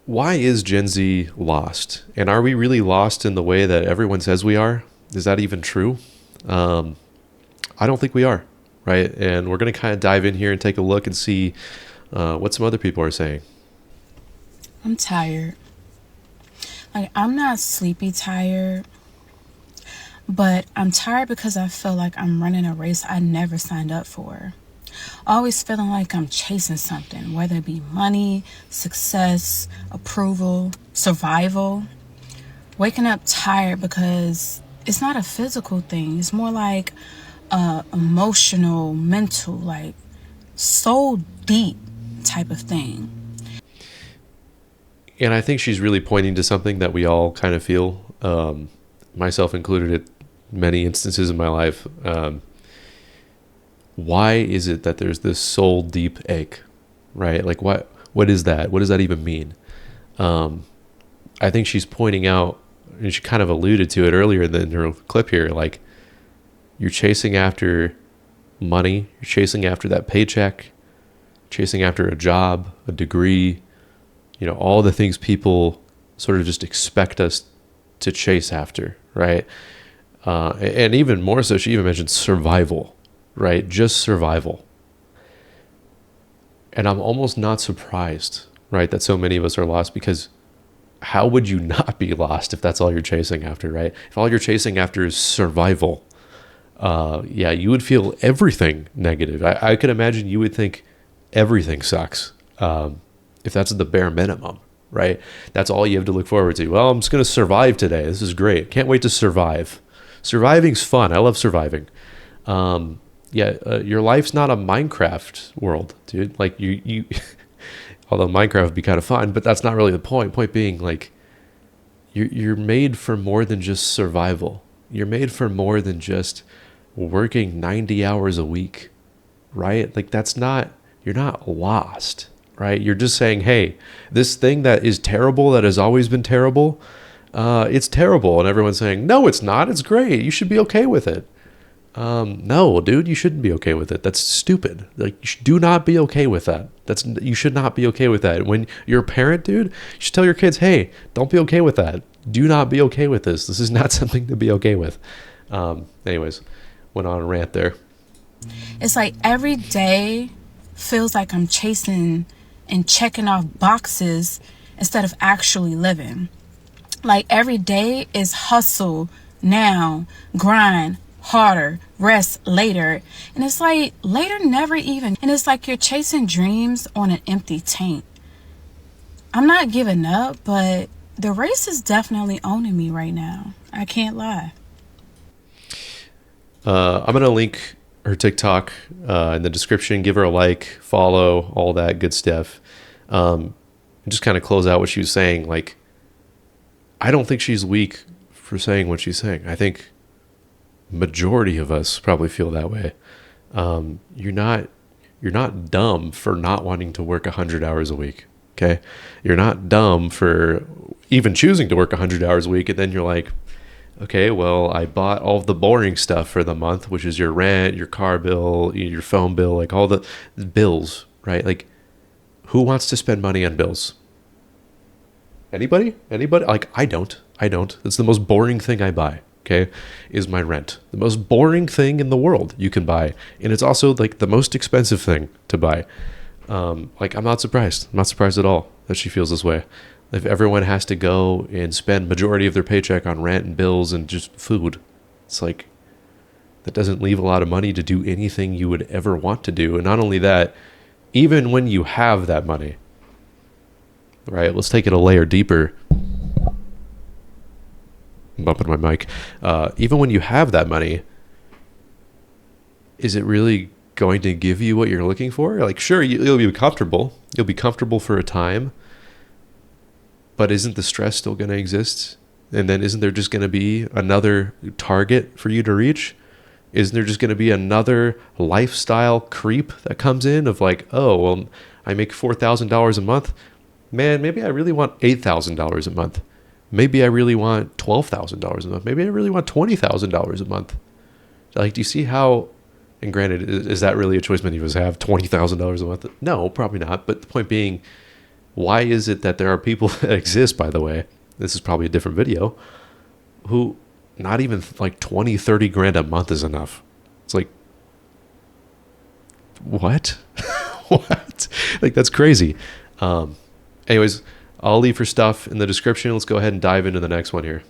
why is Gen Z lost? And are we really lost in the way that everyone says we are? Is that even true? Um, I don't think we are, right? And we're going to kind of dive in here and take a look and see what some other people are saying. I'm tired. Like, I'm not sleepy tired, but I'm tired because I feel like I'm running a race I never signed up for. Always feeling like I'm chasing something, whether it be money, success, approval, survival. Waking up tired because it's not a physical thing, it's more like emotional, mental, like soul deep type of thing. And I think she's really pointing to something that we all kind of feel, myself included, at many instances in my life. Why is it that there's this soul deep ache, right? Like what is that? What does that even mean? Um, I think she's pointing out, and she kind of alluded to it earlier in her clip here, like you're chasing after money, you're chasing after that paycheck, chasing after a job, a degree, all the things people sort of just expect us to chase after, right? And even more so, she even mentioned survival, right? Just survival. And I'm almost not surprised, right, that so many of us are lost, because how would you not be lost if that's all you're chasing after, right? If all you're chasing after is survival, yeah, you would feel everything negative. I could imagine you would think everything sucks, if that's the bare minimum, right? That's all you have to look forward to. Well, I'm just going to survive today. This is great. Can't wait to survive. Surviving's fun. I love surviving. Yeah, your life's not a Minecraft world, dude. Like you although Minecraft would be kind of fun, but that's not really the point. Point being, like, you're made for more than just survival. You're made for more than just working 90 hours a week, right? Like, you're not lost, right? You're just saying, hey, this thing that is terrible, that has always been terrible, it's terrible. And everyone's saying, no, it's not. It's great. You should be okay with it. No, dude, you shouldn't be okay with it. That's stupid. Like, do not be okay with that. You should not be okay with that. When you're a parent, dude, you should tell your kids, hey, don't be okay with that. Do not be okay with this. This is not something to be okay with. Anyways, went on a rant there. It's like every day feels like I'm chasing and checking off boxes instead of actually living. Like every day is hustle now, grind harder, rest later. And it's like later never even. And it's like you're chasing dreams on an empty tank. I'm not giving up, but the race is definitely owning me right now. I can't lie. I'm going to link her TikTok in the description. Give her a like, follow, all that good stuff. And just kind of close out what she was saying. Like, I don't think she's weak for saying what she's saying. I think majority of us probably feel that way. You're not dumb for not wanting to work 100 hours a week. Okay. You're not dumb for even choosing to work 100 hours a week. And then you're like, okay, well, I bought all the boring stuff for the month, which is your rent, your car bill, your phone bill, like all the bills, right? Like, who wants to spend money on bills? Anybody? Like, I don't. It's the most boring thing I buy. Okay, is my rent. The most boring thing in the world you can buy. And it's also like the most expensive thing to buy. Like, I'm not surprised. I'm not surprised at all that she feels this way. If everyone has to go and spend majority of their paycheck on rent and bills and just food, it's like, that doesn't leave a lot of money to do anything you would ever want to do. And not only that, even when you have that money, right? Let's take it a layer deeper. I'm bumping my mic. Even when you have that money, is it really going to give you what you're looking for? Like, sure, you'll be comfortable. You'll be comfortable for a time. But isn't the stress still going to exist? And then isn't there just going to be another target for you to reach? Isn't there just going to be another lifestyle creep that comes in of like, oh, well, I make $4,000 a month. Man, maybe I really want $8,000 a month. Maybe I really want $12,000 a month. Maybe I really want $20,000 a month. Like, do you see how, and granted, is that really a choice many of us have, $20,000 a month? No, probably not. But the point being, Why is it that there are people that exist, by the way, this is probably a different video, who not even like 20, 30 grand a month is enough? It's like, what? What? Like, that's crazy. Anyways, I'll leave your stuff in the description. Let's go ahead and dive into the next one here.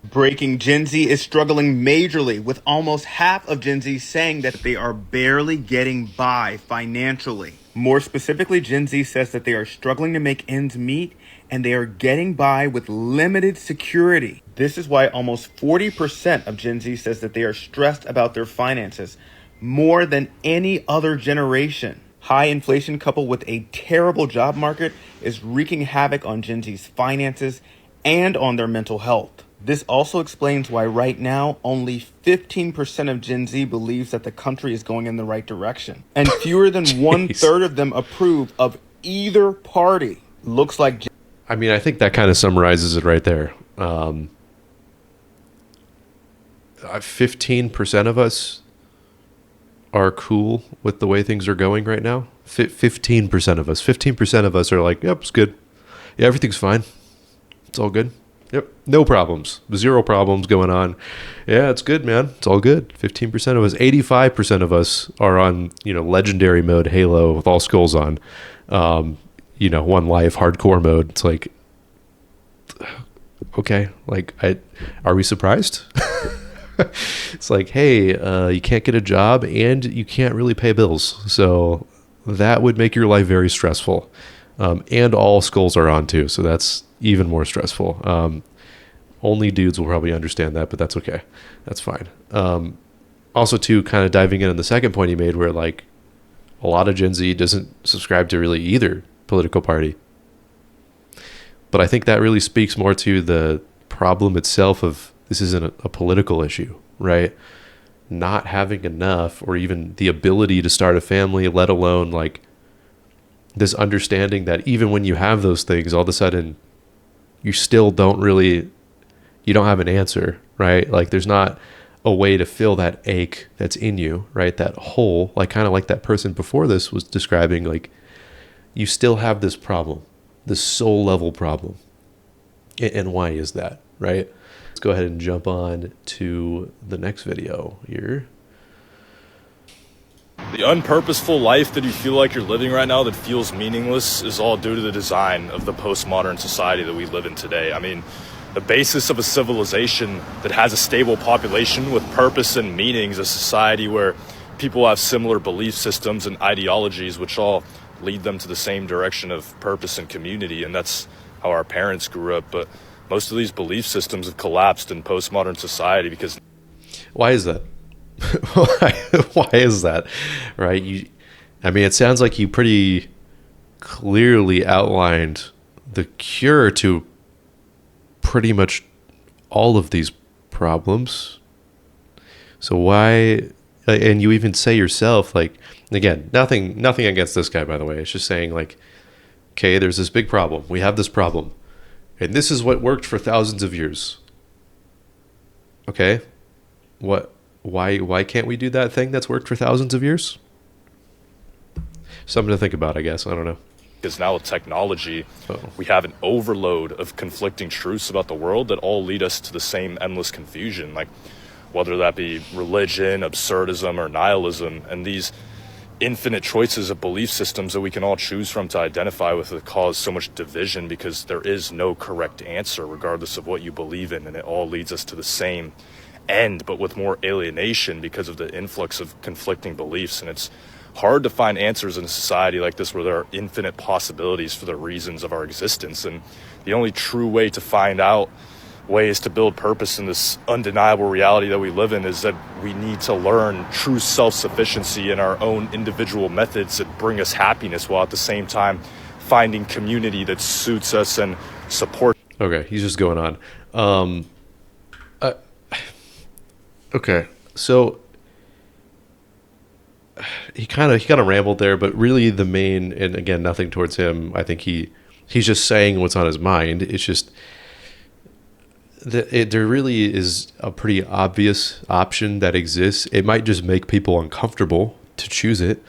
Breaking Gen Z is struggling majorly, with almost half of Gen Z saying that they are barely getting by financially. More specifically, Gen Z says that they are struggling to make ends meet and they are getting by with limited security. This is why almost 40% of Gen Z says that they are stressed about their finances, more than any other generation. High inflation coupled with a terrible job market is wreaking havoc on Gen Z's finances and on their mental health. This also explains why right now only 15% of Gen Z believes that the country is going in the right direction. And fewer than one-third of them approve of either party. Looks like... I mean, I think that kind of summarizes it right there. 15% of us are cool with the way things are going right now. 15% of us. 15% of us are like, yep, it's good. Yeah, everything's fine. It's all good. Yep, no problems. 0 problems going on. Yeah, it's good, man. It's all good. 15% of us. 85% of us are on, legendary mode Halo with all skulls on. One life hardcore mode. It's like, okay, like, are we surprised? It's like, hey, you can't get a job and you can't really pay bills. So that would make your life very stressful. And all skulls are on too. So that's even more stressful. Only dudes will probably understand that, but that's okay. That's fine. Also too, kind of diving in on the second point he made, where like a lot of Gen Z doesn't subscribe to really either political party. But I think that really speaks more to the problem itself of this isn't a political issue, right? Not having enough or even the ability to start a family, let alone like this understanding that even when you have those things, all of a sudden you still don't have an answer, right? Like there's not a way to fill that ache that's in you, right? That hole, like kind of like that person before this was describing, like you still have this problem, this soul level problem. And why is that, right? Let's go ahead and jump on to the next video here. The unpurposeful life that you feel like you're living right now that feels meaningless is all due to the design of the postmodern society that we live in today. I mean, the basis of a civilization that has a stable population with purpose and meaning is a society where people have similar belief systems and ideologies, which all lead them to the same direction of purpose and community. And that's how our parents grew up. But most of these belief systems have collapsed in postmodern society because... Why is that? Why is that? Right? It sounds like you pretty clearly outlined the cure to pretty much all of these problems. So why, and you even say yourself, like, again, nothing against this guy, by the way. It's just saying like, okay, there's this big problem. We have this problem. And this is what worked for thousands of years. Okay. Why can't we do that thing that's worked for thousands of years? Something to think about, I guess. I don't know. Because now with technology, we have an overload of conflicting truths about the world that all lead us to the same endless confusion, like whether that be religion, absurdism, or nihilism, and these infinite choices of belief systems that we can all choose from to identify with that cause so much division, because there is no correct answer regardless of what you believe in, and it all leads us to the same end, but with more alienation because of the influx of conflicting beliefs. And it's hard to find answers in a society like this where there are infinite possibilities for the reasons of our existence. And the only true way to find out ways to build purpose in this undeniable reality that we live in is that we need to learn true self-sufficiency in our own individual methods that bring us happiness, while at the same time finding community that suits us and supports. Okay, he's just going on. Okay, so he kind of rambled there, but really the main, and again, nothing towards him. I think he's just saying what's on his mind. It's just there really is a pretty obvious option that exists. It might just make people uncomfortable to choose it.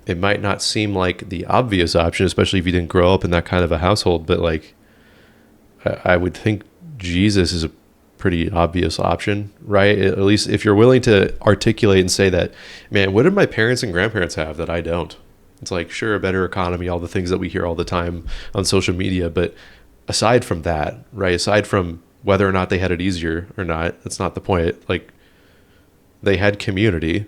It might not seem like the obvious option, especially if you didn't grow up in that kind of a household, but like I would think Jesus is a pretty obvious option, right? At least if you're willing to articulate and say that, man, what did my parents and grandparents have that I don't? It's like, sure, a better economy, all the things that we hear all the time on social media, but aside from that, right? Aside from whether or not they had it easier or not, that's not the point. Like, they had community.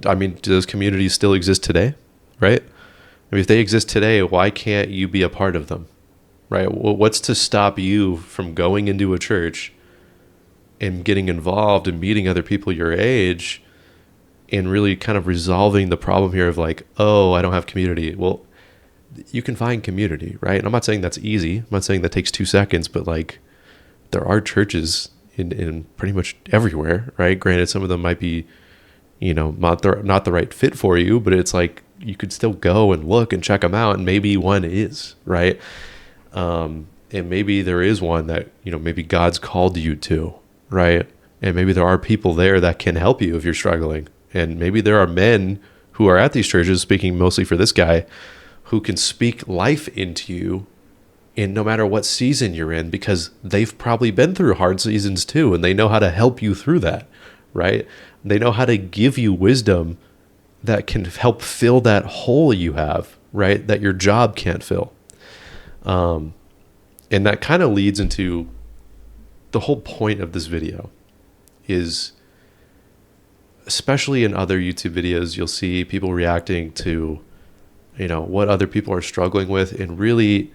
I mean, do those communities still exist today, right? I mean, if they exist today, why can't you be a part of them, right? Well, what's to stop you from going into a church and getting involved and meeting other people your age and really kind of resolving the problem here of like, oh, I don't have community. Well, you can find community, right? And I'm not saying that's easy. I'm not saying that takes 2 seconds, but like there are churches in pretty much everywhere, right? Granted, some of them might be, not the right fit for you, but it's like you could still go and look and check them out, and maybe one is, right? And maybe there is one that, maybe God's called you to, right? And maybe there are people there that can help you if you're struggling. And maybe there are men who are at these churches, speaking mostly for this guy, who can speak life into you in no matter what season you're in, because they've probably been through hard seasons too, and they know how to help you through that, right? They know how to give you wisdom that can help fill that hole you have, right? That your job can't fill. And that kind of leads into the whole point of this video is, especially in other YouTube videos, you'll see people reacting to, what other people are struggling with. And really,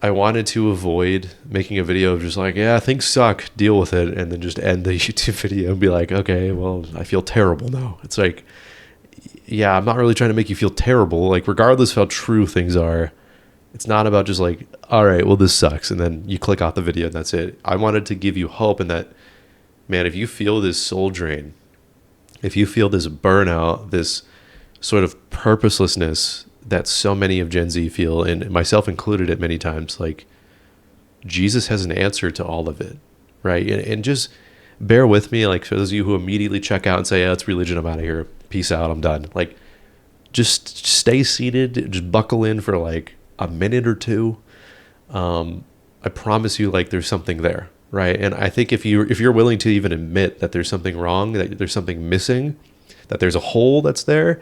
I wanted to avoid making a video of just like, yeah, things suck, deal with it, and then just end the YouTube video and be like, okay, well, I feel terrible now. It's like, yeah, I'm not really trying to make you feel terrible. Like, regardless of how true things are, it's not about just like, all right, well, this sucks, and then you click off the video and that's it. I wanted to give you hope in that, man, if you feel this soul drain, if you feel this burnout, this sort of purposelessness that so many of Gen Z feel, and myself included at many times, like, Jesus has an answer to all of it, right? And just bear with me, like, for those of you who immediately check out and say, yeah, it's religion, I'm out of here, peace out, I'm done. Like, just stay seated, just buckle in for like a minute or two. I promise you, like, there's something there, right? And I think if you're willing to even admit that there's something wrong, that there's something missing, that there's a hole that's there,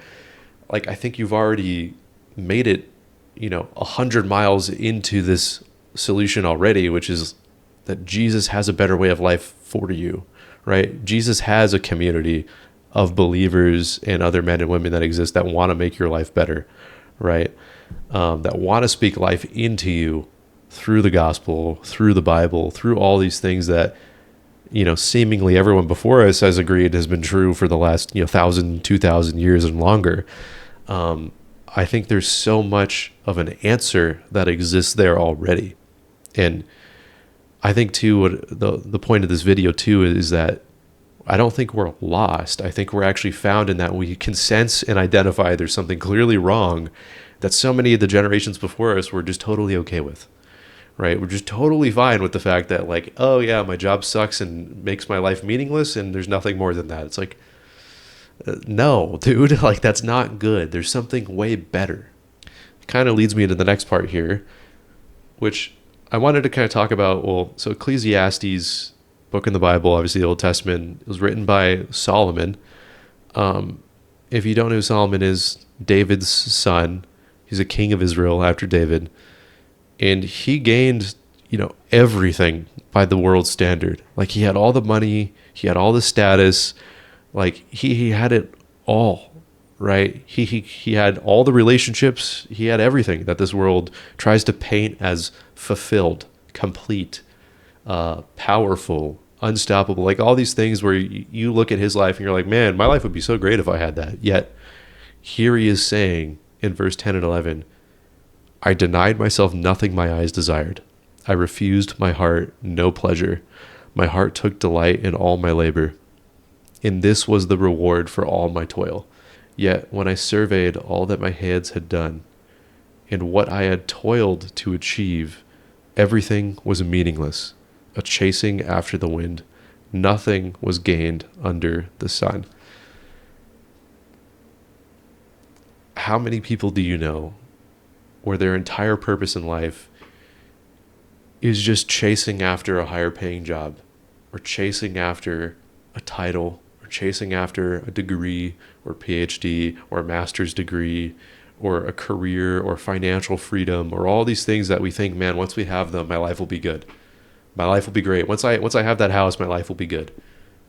like, I think you've already made it, 100 miles into this solution already, which is that Jesus has a better way of life for you, right? Jesus has a community of believers and other men and women that exist that want to make your life better, right? That want to speak life into you through the gospel, through the Bible, through all these things that, seemingly everyone before us has agreed has been true for the last, 1,000, 2,000 years and longer. I think there's so much of an answer that exists there already. And I think too, what the point of this video too is that I don't think we're lost. I think we're actually found in that we can sense and identify there's something clearly wrong that so many of the generations before us were just totally okay with, right? We're just totally fine with the fact that, like, oh yeah, my job sucks and makes my life meaningless and there's nothing more than that. It's like, no, dude, like, that's not good. There's something way better. It kind of leads me into the next part here, which I wanted to kind of talk about. Well, so Ecclesiastes, book in the Bible, obviously the Old Testament, it was written by Solomon. If you don't know who Solomon is, David's son. He's a king of Israel after David. And he gained, everything by the world's standard. Like, he had all the money, he had all the status, like he had it all, right? He had all the relationships, he had everything that this world tries to paint as fulfilled, complete, powerful, unstoppable, like all these things where you look at his life and you're like, man, my life would be so great if I had that. Yet here he is saying in verse 10 and 11, I denied myself nothing my eyes desired. I refused my heart no pleasure. My heart took delight in all my labor. And this was the reward for all my toil. Yet when I surveyed all that my hands had done, and what I had toiled to achieve, everything was meaningless, a chasing after the wind. Nothing was gained under the sun. how many people do you know where their entire purpose in life is just chasing after a higher paying job, or chasing after a title, or chasing after a degree or PhD or a master's degree or a career or financial freedom, or all these things that we think, man, once we have them, my life will be good. My life will be great. Once I have that house, my life will be good.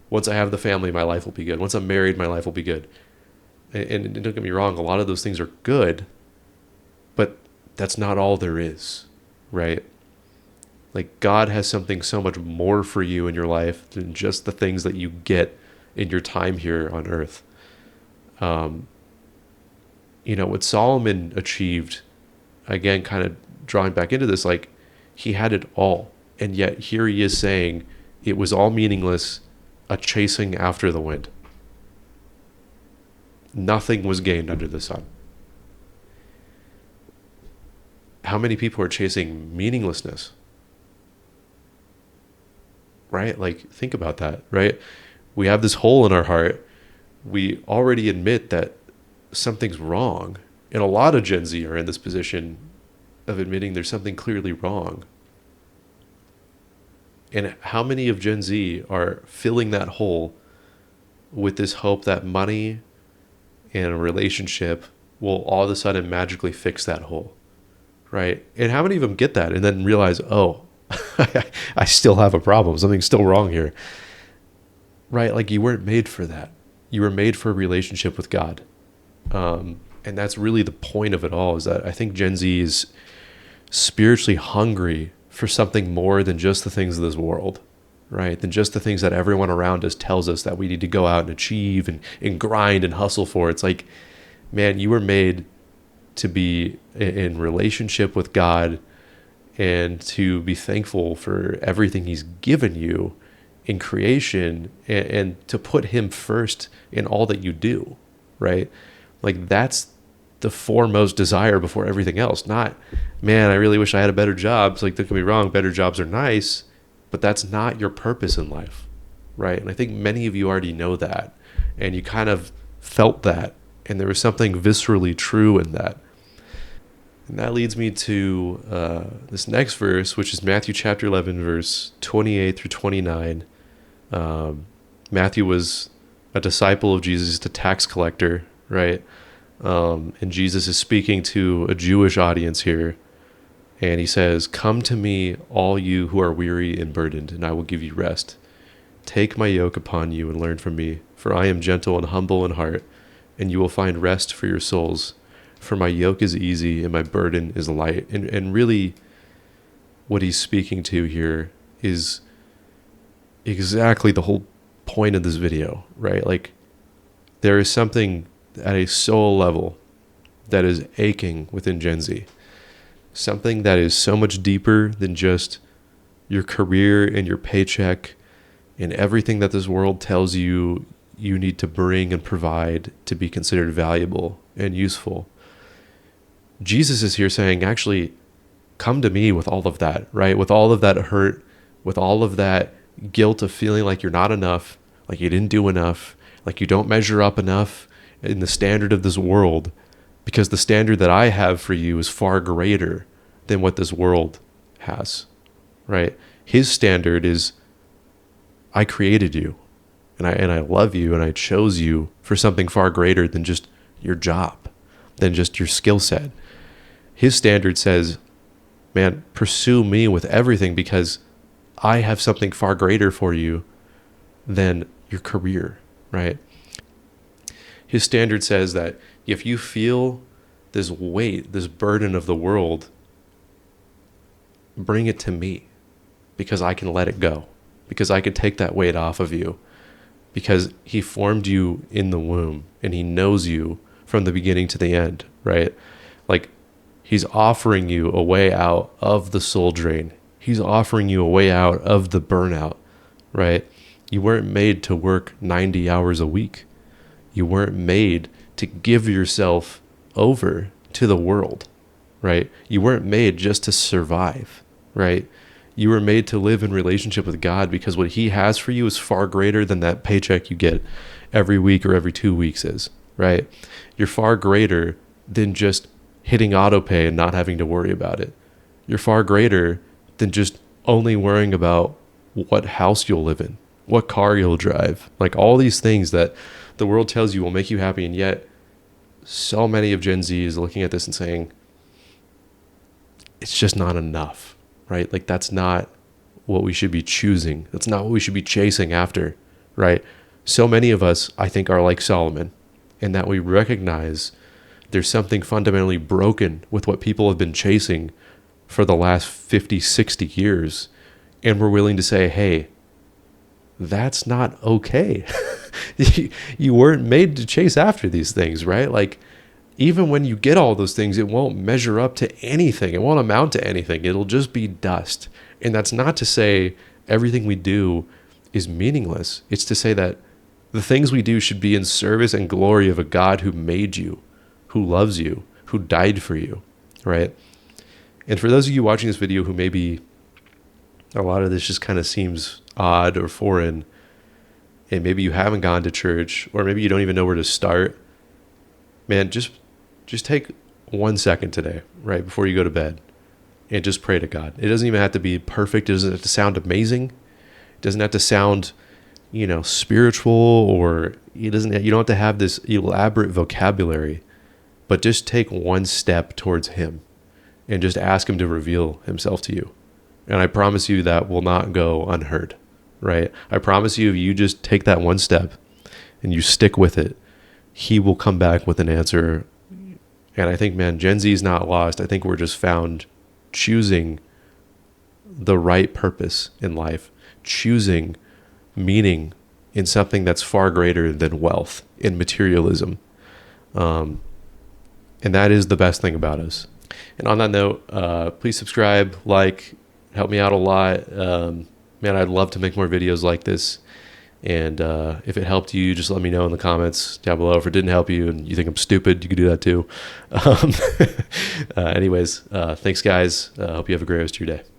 Once I have the family, my life will be good. Once I'm married, my life will be good. And don't get me wrong, a lot of those things are good, but that's not all there is, right? Like, God has something so much more for you in your life than just the things that you get in your time here on earth. What Solomon achieved, again, kind of drawing back into this, like, he had it all. And yet here he is saying it was all meaningless, a chasing after the wind. Nothing was gained under the sun. How many people are chasing meaninglessness? Right? Like, think about that, right? We have this hole in our heart. We already admit that something's wrong. And a lot of Gen Z are in this position of admitting there's something clearly wrong. And how many of Gen Z are filling that hole with this hope that money and a relationship will all of a sudden magically fix that hole, right? And how many of them get that and then realize, oh, I still have a problem. Something's still wrong here, right? Like, you weren't made for that. You were made for a relationship with God. And that's really the point of it all, is that I think Gen Z is spiritually hungry for something more than just the things of this world, right? Than just the things that everyone around us tells us that we need to go out and achieve and grind and hustle for. It's like, man, you were made to be in relationship with God and to be thankful for everything he's given you in creation, and to put him first in all that you do, right? Like, that's the foremost desire before everything else. Not, man, I really wish I had a better job. It's like, don't get me wrong, better jobs are nice, but that's not your purpose in life, right? And I think many of you already know that, and you kind of felt that, and there was something viscerally true in that. And that leads me to this next verse, which is Matthew chapter 11, verse 28 through 29. Matthew was a disciple of Jesus, a tax collector, right? And Jesus is speaking to a Jewish audience here. And he says, "Come to me, all you who are weary and burdened, and I will give you rest. Take my yoke upon you and learn from me, for I am gentle and humble in heart, and you will find rest for your souls. For my yoke is easy and my burden is light." And really, what he's speaking to here is exactly the whole point of this video, right? Like, there is something at a soul level that is aching within Gen Z. Something that is so much deeper than just your career and your paycheck and everything that this world tells you you need to bring and provide to be considered valuable and useful. Jesus is here saying, actually, come to me with all of that, right? With all of that hurt, with all of that guilt of feeling like you're not enough, like you didn't do enough, like you don't measure up enough in the standard of this world, because the standard that I have for you is far greater than what this world has, right? His standard is, I created you, and I love you, and I chose you for something far greater than just your job, than just your skill set. His standard says, man, pursue me with everything, because I have something far greater for you than your career, right? His standard says that if you feel this weight, this burden of the world, bring it to me, because I can let it go, because I can take that weight off of you, because he formed you in the womb and he knows you from the beginning to the end, right? Like, he's offering you a way out of the soul drain. He's offering you a way out of the burnout, right? You weren't made to work 90 hours a week. You weren't made to give yourself over to the world, right? You weren't made just to survive, right? You were made to live in relationship with God, because what he has for you is far greater than that paycheck you get every week or every 2 weeks is, right? You're far greater than just hitting autopay and not having to worry about it. You're far greater than just only worrying about what house you'll live in, what car you'll drive, like all these things that the world tells you will make you happy. And yet so many of Gen Z is looking at this and saying, it's just not enough, right? Like that's not what we should be choosing. That's not what we should be chasing after, right? So many of us, I think, are like Solomon in that we recognize there's something fundamentally broken with what people have been chasing for the last 50, 60 years. And we're willing to say, hey, that's not okay. You weren't made to chase after these things, right? Like, even when you get all those things, it won't measure up to anything. It won't amount to anything. It'll just be dust. And that's not to say everything we do is meaningless. It's to say that the things we do should be in service and glory of a God who made you, who loves you, who died for you, right? And for those of you watching this video who maybe a lot of this just kind of seems odd or foreign, and maybe you haven't gone to church, or maybe you don't even know where to start, man, just take 1 second today, right before you go to bed, and just pray to God. It doesn't even have to be perfect. It doesn't have to sound amazing. It doesn't have to sound, spiritual, or you don't have to have this elaborate vocabulary, but just take one step towards Him and just ask Him to reveal Himself to you. And I promise you that will not go unheard, right? I promise you, if you just take that one step and you stick with it, He will come back with an answer. And I think, man, Gen Z is not lost. I think we're just found choosing the right purpose in life, choosing meaning in something that's far greater than wealth, in materialism. And that is the best thing about us. And on that note, please subscribe, like, help me out a lot. Man, I'd love to make more videos like this. And if it helped you, just let me know in the comments down below. If it didn't help you and you think I'm stupid, you can do that too. Anyways, thanks, guys. Hope you have a great rest of your day.